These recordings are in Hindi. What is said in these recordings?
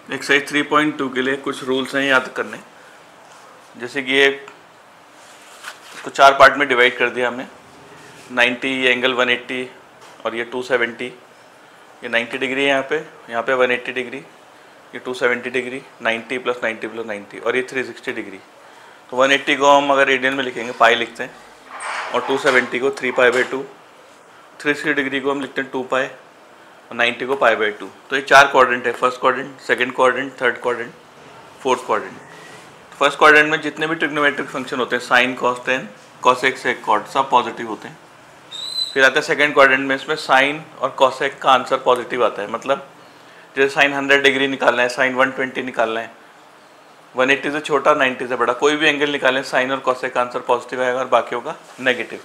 एक्सरसाइज 3.2 के लिए कुछ रूल्स हैं याद करने। जैसे कि ये इसको 4 पार्ट में डिवाइड कर दिया हमने। 90, ये एंगल 180 और ये 270, ये 90 डिग्री है यहाँ पे 180 डिग्री, ये 270 डिग्री, 90 प्लस 90 प्लस 90 और ये 360 डिग्री। तो 180 को हम अगर रेडियन में लिखेंगे पाई लिखते हैं, और 270 को 3π/2, 360 डिग्री को हम लिखते हैं 2π और 90 को π/2। तो ये 4 क्वाड्रेंट है, first quadrant, second quadrant, third quadrant, fourth quadrant. First quadrant में जितने भी ट्रिग्नोमेट्रिक फंक्शन होते हैं, साइन, कॉस, टेन, कॉसेक, सेक, कॉट, सब पॉजिटिव होते हैं। फिर आता है सेकंड क्वाड्रेंट में, इसमें साइन और कॉसेक का आंसर पॉजिटिव आता है। मतलब जैसे साइन 100 डिग्री निकालना है, साइन 120 निकालना है, 180 से छोटा, 90 से बड़ा, कोई भी एंगल निकालें, साइन और कॉसेक का आंसर पॉजिटिव आएगा और बाकियों का नेगेटिव।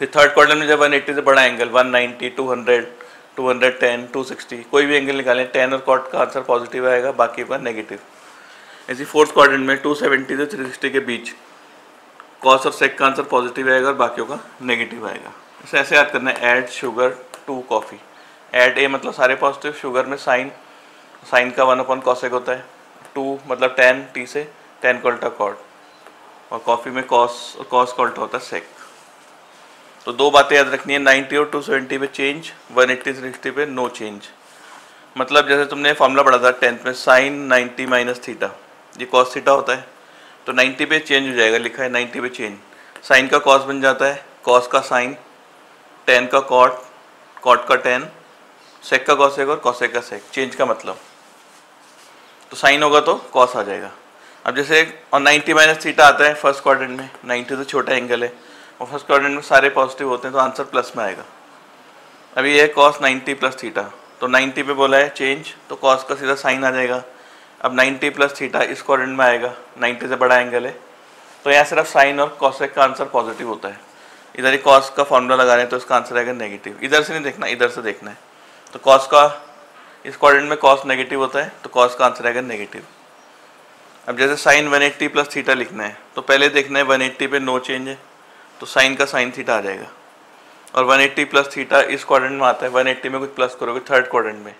फिर थर्ड क्वाड्रेंट में जब 180 से बड़ा एंगल 190, 200, 210, 260, कोई भी एंगल निकालें, टेन और कॉट का आंसर पॉजिटिव आएगा, बाकियों का नेगेटिव। ऐसे फोर्थ क्वाड्रेंट में 270 से 360 के बीच कॉस और सेक का आंसर पॉजिटिव आएगा और बाकियों का नेगेटिव आएगा। इसे ऐसे याद करना है, add sugar to coffee. Add A मतलब सारे पॉजिटिव, शुगर में साइन, साइन का 1/cosec होता है, 2 मतलब tan, t से tan का उल्टा कॉट, और कॉफ़ी में कॉस और कॉस का उल्टा होता है सेक। तो दो बातें याद रखनी है, 90 और 270 पे चेंज, 180 360 पे नो चेंज। मतलब जैसे तुमने फॉर्मूला पढ़ा था 10th में, साइन 90 माइनस थीटा, ये कॉस थीटा होता है, तो 90 पे चेंज हो जाएगा, लिखा है 90 पे चेंज। साइन का कॉस बन जाता है, कॉस का साइन, टेन का कॉट, कॉट का टेन, सेक का कॉसेक और कॉसेक का सेक, चेंज का मतलब। तो साइन होगा तो कॉस आ जाएगा। अब जैसे और 90 माइनस थीटा आता है फर्स्ट क्वाड्रेंट में, 90 से छोटा एंगल है और फर्स्ट क्वाड्रेंट में सारे पॉजिटिव होते हैं, तो आंसर प्लस में आएगा। अभी ये है कॉस 90 प्लस थीटा, तो 90 पे बोला है चेंज, तो कॉस का सीधा साइन आ जाएगा। अब 90 प्लस थीटा इस क्वाड्रेंट में आएगा, 90 से बड़ा एंगल है, तो यहाँ सिर्फ साइन और कॉसेक का आंसर पॉजिटिव होता है। इधर ही कॉस का फॉर्मूला लगा रहे हैं तो इसका आंसर आएगा नेगेटिव। इधर से नहीं देखना, इधर से देखना है। तो कॉस का इस क्वाड्रेंट में कॉस नेगेटिव होता है, तो कॉस का आंसर आएगा नेगेटिव। अब जैसे साइन 180 प्लस थीटा लिखना है, तो पहले देखना है 180 पे नो चेंज है, तो साइन का साइन थीटा आ जाएगा। और 180 प्लस थीटा इस क्वाड्रेंट में आता है, 180 में कुछ प्लस करोगे थर्ड क्वाड्रेंट में,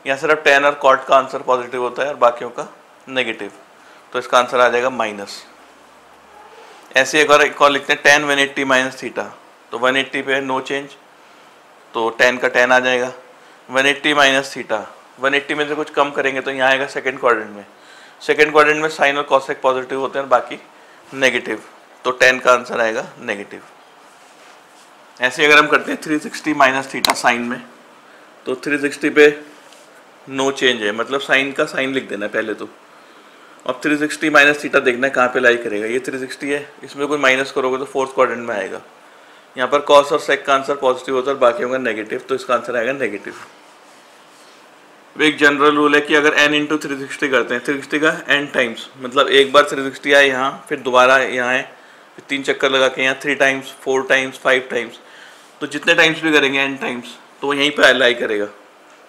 यहाँ सिर्फ टेन और कॉट का आंसर पॉजिटिव होता है और बाकियों का नेगेटिव, तो इसका आंसर आ जाएगा माइनस। ऐसे एक और लिखते हैं tan 180 माइनस थीटा, तो 180 पे नो चेंज, तो tan का tan आ जाएगा। 180 माइनस थीटा, 180 में से कुछ कम करेंगे तो यहाँ आएगा सेकंड क्वाड्रेंट में। सेकंड क्वाड्रेंट में साइन और कॉसेक पॉजिटिव होते हैं और बाकी नेगेटिव, तो tan का आंसर आएगा नेगेटिव। ऐसे अगर हम करते हैं 360 माइनस थीटा साइन में, तो 360 पे नो चेंज है, मतलब साइन का साइन लिख देना है पहले तो। अब 360 माइनस थीटा देखना है कहाँ पे लाई करेगा, ये 360 है, इसमें कोई माइनस करोगे तो फोर्थ क्वाड्रेंट में आएगा। यहाँ पर कॉस और सेक का आंसर पॉजिटिव होता है और बाकी होगा नेगेटिव, तो इसका आंसर आएगा नेगेटिव। एक जनरल रूल है कि अगर n इंटू 360 करते हैं, 360 का n टाइम्स, मतलब एक बार 360 आए यहाँ, फिर दोबारा यहाँ है, फिर 3 चक्कर लगा के यहाँ 3 टाइम्स, 4 टाइम्स, 5 टाइम्स, तो जितने टाइम्स भी करेंगे n टाइम्स, तो यहीं पर लाई करेगा।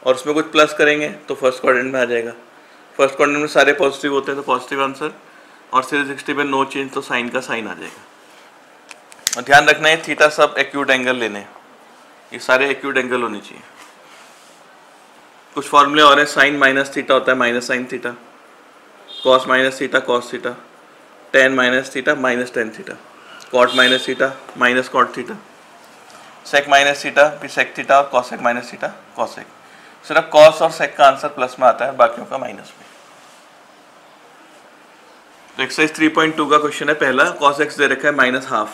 और उसमें कुछ प्लस करेंगे तो फर्स्ट क्वाड्रेंट में आ जाएगा। फर्स्ट क्वाड्रेंट में सारे पॉजिटिव होते हैं तो पॉजिटिव आंसर, और 360 पे नो चेंज, तो साइन का साइन आ जाएगा। और ध्यान रखना है थीटा सब एक्यूट एंगल लेने, ये सारे एक्यूट एंगल होने चाहिए। कुछ फॉर्मूले और हैं, साइन माइनस थीटा होता है minus sine theta, cos minus theta cos theta, tan minus theta minus tan theta, cot minus theta minus cot theta, sec minus theta फिर सेक थीटा और कॉसेक माइनस थीटा कॉसेक। सिर्फ कॉस और सेक का आंसर प्लस में आता है, बाकियों का माइनस में। तो एक्सरसाइज 3.2 का क्वेश्चन है पहला, कॉस एक्स दे रखा है -12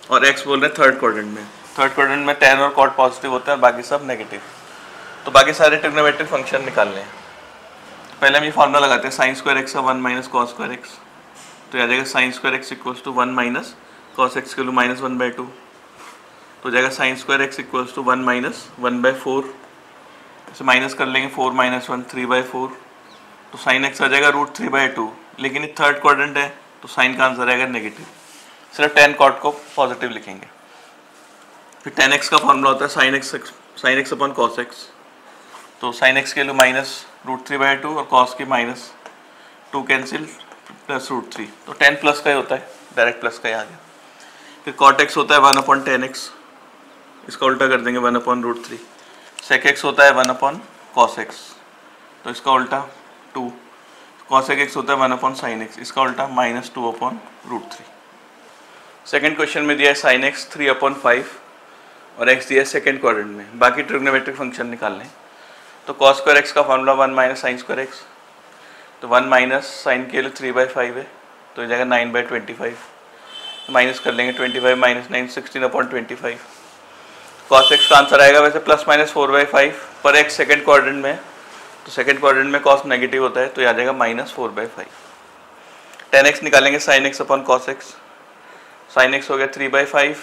और एक्स बोल रहे हैं थर्ड क्वाड्रेंट में। थर्ड क्वाड्रेंट में टेन और कॉट पॉजिटिव होते हैं और बाकी सब नेगेटिव, तो बाकी सारे ट्रिग्नोमेट्रिक फंक्शन निकालने हैं। पहले हम ये फॉर्मूला लगाते हैं, साइन स्क्वायर एक्स का 1 माइनस कॉस स्क्वायर एक्स, तो आ जाएगा sine square x equals to 1 minus cos x के -1/2, तो जाएगा sine square x equals to 1 minus 1/4, इसे माइनस कर लेंगे 4 माइनस 1 3/4, तो साइन एक्स आ जाएगा √3/2। लेकिन ये थर्ड क्वाड्रेंट है तो साइन का आंसर आएगा नेगेटिव, सिर्फ टेन कॉट को पॉजिटिव लिखेंगे। फिर tan x का फॉर्मूला होता है sine x upon cos x, तो साइन एक्स के लिए -√3/2 और कॉस के -2 कैंसिल प्लस √3, तो 10 प्लस का ही होता है, डायरेक्ट प्लस का ही आ गया। फिर कॉट एक्स होता है 1/10x, इसका उल्टा कर देंगे 1/√3। सेक एक्स होता है 1/cos x, तो इसका उल्टा 2, कॉसेक एक्स होता है 1 अपॉन साइन एक्स, इसका उल्टा -2 अपॉन √3। सेकेंड क्वेश्चन में दिया है साइन एक्स 3 अपॉन 5 और एक्स दिया है सेकेंड क्वाड्रेंट में। बाकी ट्रिग्नोमेट्रिक फंक्शन निकालने, तो कॉस स्क्वायर एक्स का formula 1 minus sign square x, तो 1 माइनस साइन के लिए 3/5 है, तो हो जाएगा 9/25, माइनस कर लेंगे 25 माइनस 9 16 अपॉन 25। कॉस एक्स का आंसर आएगा वैसे +/4/5, पर एक्स सेकेंड क्वाड्रेंट में, तो सेकेंड क्वाड्रेंट में कॉस नेगेटिव होता है, तो आ जाएगा -4/5। tan x निकालेंगे sine x upon cos x, sine x हो गया 3/5,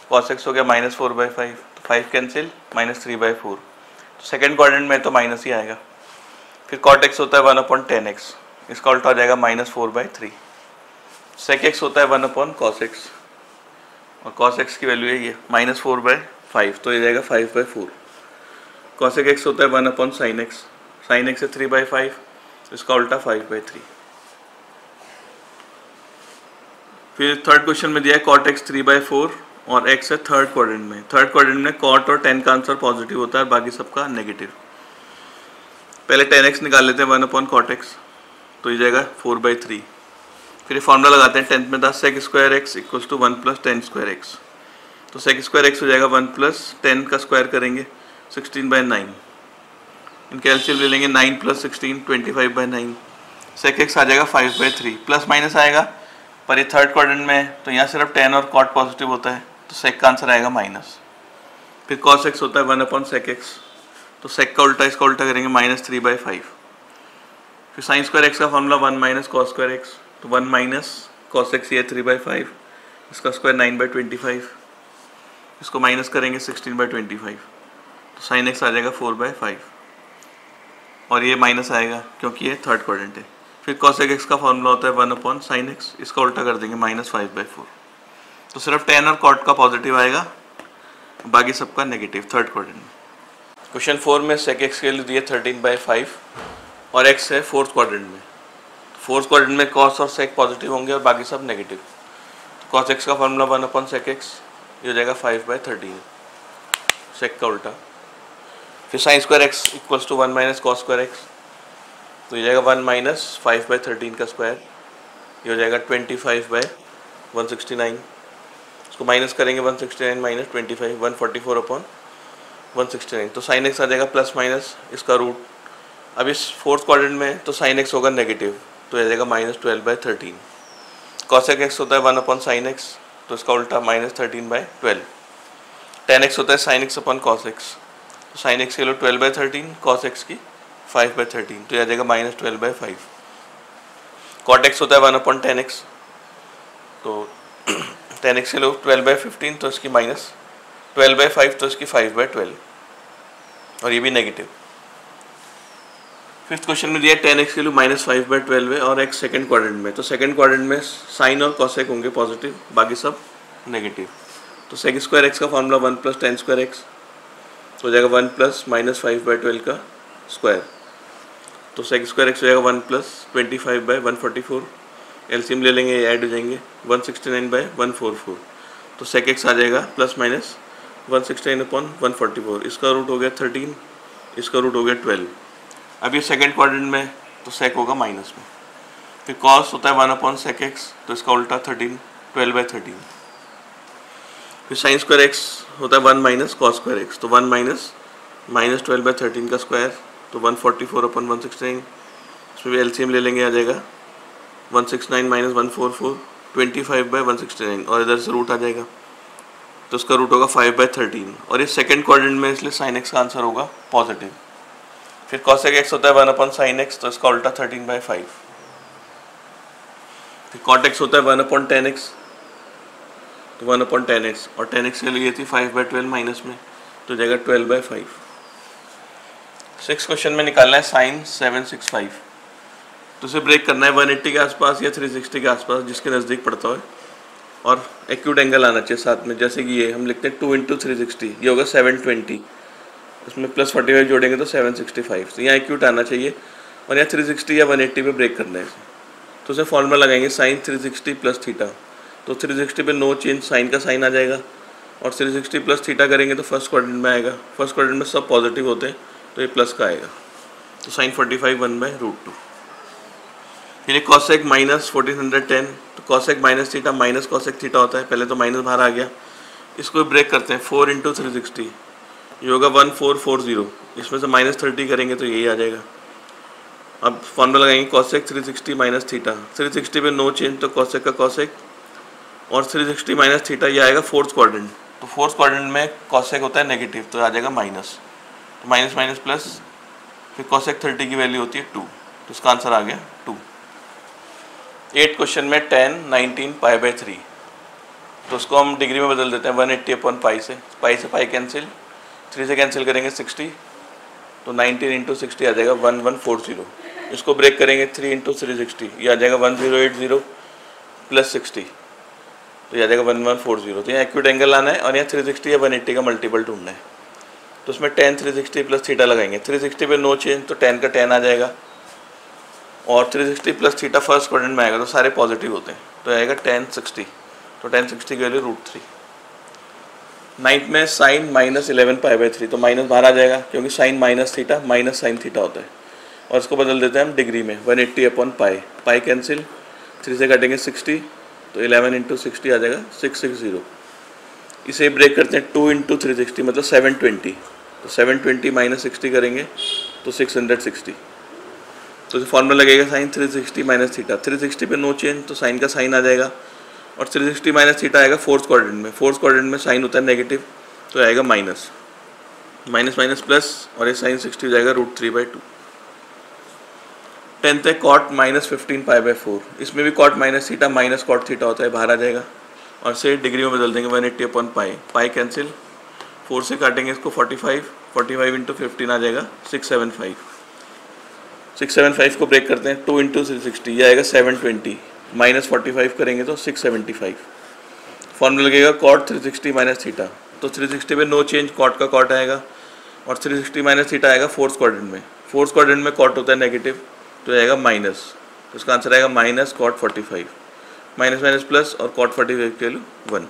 कॉस एक्स हो गया -4/5, तो 5 कैंसिल, -3/4, तो सेकेंड क्वाड्रेंट में तो माइनस ही आएगा। फिर कॉट एक्स होता है 1 अपॉन tan x, इसका उल्टा हो जाएगा -4/3। सेक एक्स होता है 1 अपॉन कॉस एक्स, और कॉस एक्स की वैल्यू है ये -4/5, तो ये जाएगा 5/4। कॉसेक एक्स होता है 1 upon sine x, sine x है 3/5, इसका उल्टा 5/3। फिर थर्ड क्वेश्चन में दिया है कॉट एक्स 3/4 और एक्स है थर्ड क्वाड्रेंट में। थर्ड क्वाड्रेंट में कॉट और tan का आंसर पॉजिटिव होता है, बाकी सबका नेगेटिव। पहले tan x निकाल लेते हैं 1 अपॉन कॉट एक्स, तो ये जाएगा 4/3। फिर ये फॉर्मूला लगाते हैं, 10th में था sec square x equals to 1 + tan square x, तो sec स्क्वायर एक्स हो जाएगा 1 + tan का स्क्वायर करेंगे 16/9, इनके एलसीएम ले लेंगे 9 + 16 25/9, sec x आ जाएगा 5/3, प्लस माइनस आएगा, पर ये थर्ड क्वाड्रेंट में है, तो यहाँ सिर्फ tan और cot पॉजिटिव होता है, तो sec का आंसर आएगा माइनस। फिर cos x होता है 1 अपॉन sec x, तो sec का उल्टा इसका उल्टा करेंगे -3/5। फिर साइन स्क्वायर एक्स का formula 1 minus cos square x, तो 1 माइनस कॉस एक्स ये 3/5, इसका स्क्वायर 9/25, इसको माइनस करेंगे 16/25, तो साइन एक्स आ जाएगा 4/5, और ये माइनस आएगा क्योंकि ये थर्ड क्वाड्रेंट है। फिर कॉसेक एक्स का फॉर्मूला होता है 1 अपॉन साइन एक्स, इसका उल्टा कर देंगे -5/4, तो सिर्फ tan और cot का पॉजिटिव आएगा, बाकी सबका नेगेटिव थर्ड क्वाड्रेंट में। क्वेश्चन 4 में sec x के लिए दिए 13/5 और x है फोर्थ क्वाड्रेंट में। फोर्थ क्वाड्रेंट में cos और sec पॉजिटिव होंगे और बाकी सब नेगेटिव, तो cos x का फॉर्मूला 1 अपॉन sec x, ये हो जाएगा 5/13, sec का उल्टा। फिर sine square x equals to 1 minus cos square x, तो ये जाएगा 1 माइनस 5/13 का स्क्वायर, ये हो जाएगा 25/169, इसको माइनस करेंगे 169 माइनस 25 144 अपॉन 169, तो साइन एक्स आ जाएगा प्लस माइनस इसका रूट। अब इस फोर्थ क्वाड्रेंट में तो साइन एक्स होगा नेगेटिव, तो ये जाएगा -12/13। कॉसेक एक्स होता है 1 अपॉन साइन एक्स, तो इसका उल्टा -13/12। tan एक्स होता है sine x upon cos x, तो साइन एक्स के लिए 12/13, कॉस एक्स की 5/13, तो यह आ जाएगा -12/5। कॉट एक्स होता है 1 अपॉन tan एक्स, तो tan एक्स के लिए 12/15, तो इसकी -12/5, तो इसकी 5/12, और ये भी नेगेटिव। फिफ्थ क्वेश्चन में दिया tan एक्स के लिए -5/12 है और x सेकेंड क्वाड्रेंट में, तो सेकेंड क्वाड्रेंट में साइन और कॉसेक होंगे पॉजिटिव, बाकी सब नेगेटिव। तो sec स्क्वायर एक्स का फॉर्मूला 1 + tan स्क्वायर एक्स, तो हो जाएगा 1 + -5/12 का स्क्वायर, तो sec स्क्वायर एक्स हो जाएगा 1 + 25/144, एलसीएम ले लेंगे, ऐड हो जाएंगे 169/144, तो sec x आ जाएगा +-169/144, इसका रूट हो गया 13, इसका रूट हो गया 12। अब ये सेकेंड क्वाड्रेंट में तो sec होगा माइनस में। फिर cos होता है 1 अपॉन sec x, तो इसका उल्टा 12/13। फिर साइन स्क्वायर एक्स होता है 1 माइनस कॉस स्क्वायर एक्स, तो 1 माइनस -12/13 का स्क्वायर, तो 144 अपॉन 169, इसमें भी एलसीएम ले लेंगे, आ जाएगा 169 माइनस 144 25/169, और इधर से रूट आ जाएगा, तो इसका रूट होगा 5/13, और ये सेकेंड क्वाड्रेंट में इसलिए साइन एक्स का आंसर होगा पॉजिटिव। फिर कॉसेक एक्स होता है 1 अपॉन साइन एक्स, तो इसका उल्टा 13/5। फिर कॉट एक्स होता है 1 अपॉन tan एक्स, तो 1 अपॉन tan एक्स, और tan एक्स के लिए थी 5/12 माइनस में, तो जाएगा 12/5। सिक्स क्वेश्चन में निकालना है साइन 765, तो उसे ब्रेक करना है 180 के आसपास या 360 के आसपास, जिसके नज़दीक पड़ता है, और एक्यूट एंगल आना चाहिए साथ में, जैसे कि ये हम लिखते हैं 2 × 360, ये होगा 720, उसमें +45 जोड़ेंगे तो 765, तो यहाँ एक्यूट आना चाहिए, और यहाँ 360 या 180 पे ब्रेक करना है, तो उसे फॉर्मूला लगाएंगे साइन 360 + थीटा, तो 360 पे नो चेंज, साइन का साइन आ जाएगा, और 360 + थीटा करेंगे तो फर्स्ट क्वाड्रेंट में आएगा, फर्स्ट क्वाड्रेंट में सब पॉजिटिव होते हैं, तो ये प्लस का आएगा, तो साइन 45 1/√2। फिर कॉसेक माइनस 1410, तो cosec minus theta minus cosec theta होता है, पहले तो माइनस बाहर आ गया, इसको ब्रेक करते हैं 4 × 360, ये होगा 1440, इसमें से -30 करेंगे तो यही आ जाएगा। अब फॉर्मूला लगाएंगे कॉसेक 360 माइनस थीटा, 360 पे नो चेंज तो कॉसेक का कॉसेक, और 360 माइनस थीटा ये आएगा फोर्थ क्वाड्रेंट, तो फोर्थ क्वाड्रेंट में कॉसेक होता है नेगेटिव, तो आ जाएगा माइनस, तो माइनस माइनस प्लस, फिर कॉसेक 30 की वैल्यू होती है 2, तो इसका आंसर आ गया 2। 8 क्वेश्चन में 10 19 π/3, तो उसको हम डिग्री में बदल देते हैं 180/π से, पाई कैंसिल, 3 से कैंसिल करेंगे 60, तो 19 × 60 आ जाएगा 1140, इसको ब्रेक करेंगे 3 × 360, ये आ जाएगा 1080 + 60, तो ये आ जाएगा 1140, तो यहाँ एक्यूट एंगल आना है और यहाँ 360 या 180 का मल्टीपल ढूंढना है, तो उसमें 10 360 + थीटा लगाएंगे, 360 पे नो चेंज तो 10 का 10 आ जाएगा, और 360 + थीटा फर्स्ट क्वाड्रेंट में आएगा तो सारे पॉजिटिव होते हैं, तो आएगा 1060, तो 1060 की वैल्यू √3। 9th में साइन -11 π/3, तो माइनस बाहर आ जाएगा क्योंकि sine minus theta minus sine theta होता है, और इसको बदल देते हैं हम डिग्री में 180/π, पाई कैंसिल, 3 से काटेंगे 60, तो 11 × 60 आ जाएगा 660, इसे ब्रेक करते हैं 2 × 360 मतलब 720, तो 720 - 60 करेंगे तो 660, तो फॉर्मूला लगेगा साइन 360 माइनस थीटा, 360 पे नो चेंज तो साइन का साइन आ जाएगा, और 360 माइनस थीटा आएगा फोर्थ क्वाड्रेंट में, फोर्थ क्वाड्रेंट में साइन होता है नेगेटिव, तो आएगा माइनस, माइनस माइनस प्लस, और ये साइन 60 हो जाएगा √3/2। 10th है कॉट -15 π/4, इसमें भी cot minus theta minus cot theta होता है, बाहर आ जाएगा, और से डिग्री में बदल देंगे 180/π, पाई कैंसिल, 4 से काटेंगे इसको 45 × 15 आ जाएगा 675, 675 को ब्रेक करते हैं 2 × 360, ये आएगा 720, -45 करेंगे तो 675, फॉर्मूला लगेगा कॉट 360 माइनस थीटा, तो 360 पे नो चेंज, कॉट का कॉट आएगा, और 360 माइनस थीटा आएगा फोर्थ क्वाड्रेंट में, फोर्थ क्वाड्रेंट में कॉट होता है नेगेटिव, तो आएगा माइनस, तो इसका आंसर आएगा -cot 45, माइनस माइनस प्लस, और cot 45 की वैल्यू 1।